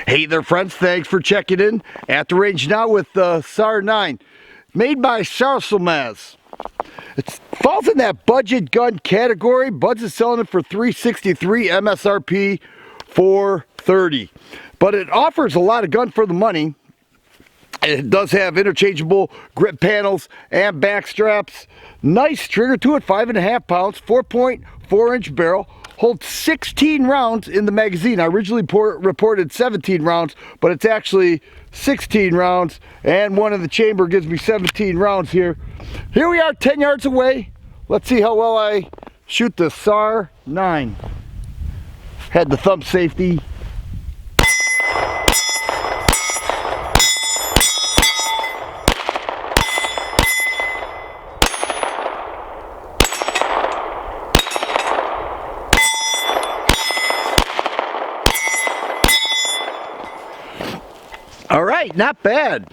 Hey there friends, thanks for checking in at the range now with the SAR 9, made by Sarselmaz. It falls in that budget gun category. Buds is selling it for $363, MSRP $430. But it offers a lot of gun for the money. It does have interchangeable grip panels and back straps. Nice trigger to it, 5.5 pounds, 4.4 inch barrel. Holds 16 rounds in the magazine. I originally reported 17 rounds, but it's actually 16 rounds, and one in the chamber gives me 17 rounds here. Here we are 10 yards away. Let's see how well I shoot the SAR 9. Had the thumb safety. All right, not bad.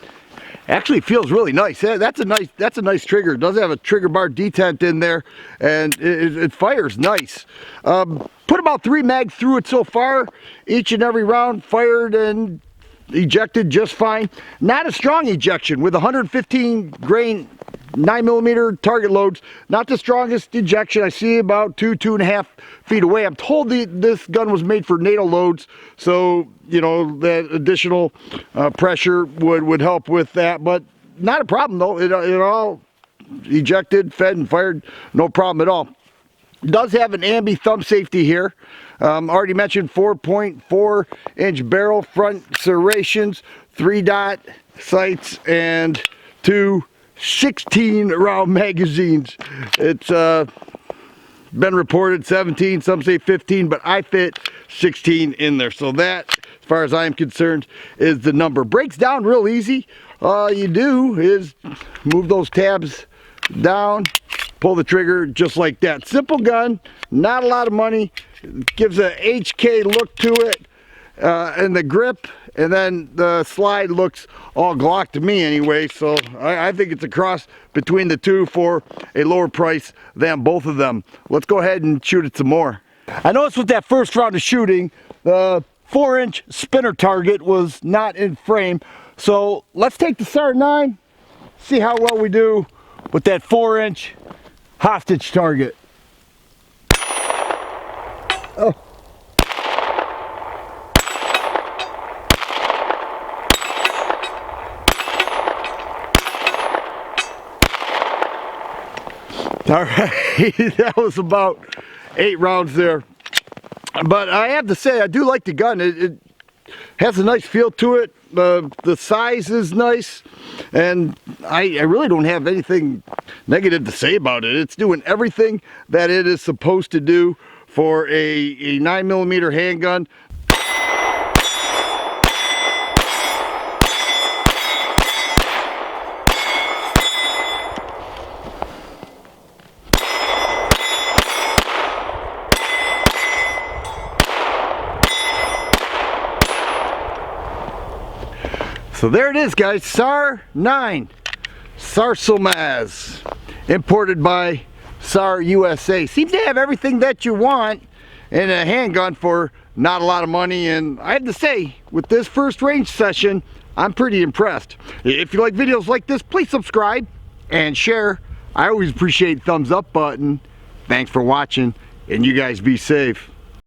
Actually feels really nice. That's a nice trigger. It does have a trigger bar detent in there, and it fires nice. Put about 3 mags through it so far. Each and every round fired and ejected just fine. Not a strong ejection with 115 grain 9mm target loads. Not the strongest ejection. I see about 2.5 feet away. I'm told this gun was made for NATO loads, so you know that additional pressure would help with that. But not a problem though. It all ejected, fed, and fired. No problem at all. It does have an ambi thumb safety here. Already mentioned 4.4 inch barrel, front serrations, 3-dot sights, and 2 16 round magazines. It's been reported 17, some say 15, but I fit 16 in there. So that, as far as I'm concerned, is the number. Breaks down real easy. All you do is move those tabs down, pull the trigger just like that. Simple gun, not a lot of money. Gives a HK look to it. And the grip, and then the slide looks all Glock to me anyway, so I think it's a cross between the two for a lower price than both of them. Let's go ahead and shoot it some more. I noticed with that first round of shooting, the 4-inch spinner target was not in frame, so let's take the SAR 9, see how well we do with that 4-inch hostage target. Oh. All right, that was about 8 rounds there. But I have to say, I do like the gun. It has a nice feel to it. The size is nice, and I really don't have anything negative to say about it. It's doing everything that it is supposed to do for a 9mm handgun. So there it is, guys, SAR 9, Sarselmaz, imported by SAR USA. Seems to have everything that you want in a handgun for not a lot of money, and I have to say, with this first range session, I'm pretty impressed. If you like videos like this, please subscribe and share. I always appreciate the thumbs up button. Thanks for watching, and you guys be safe.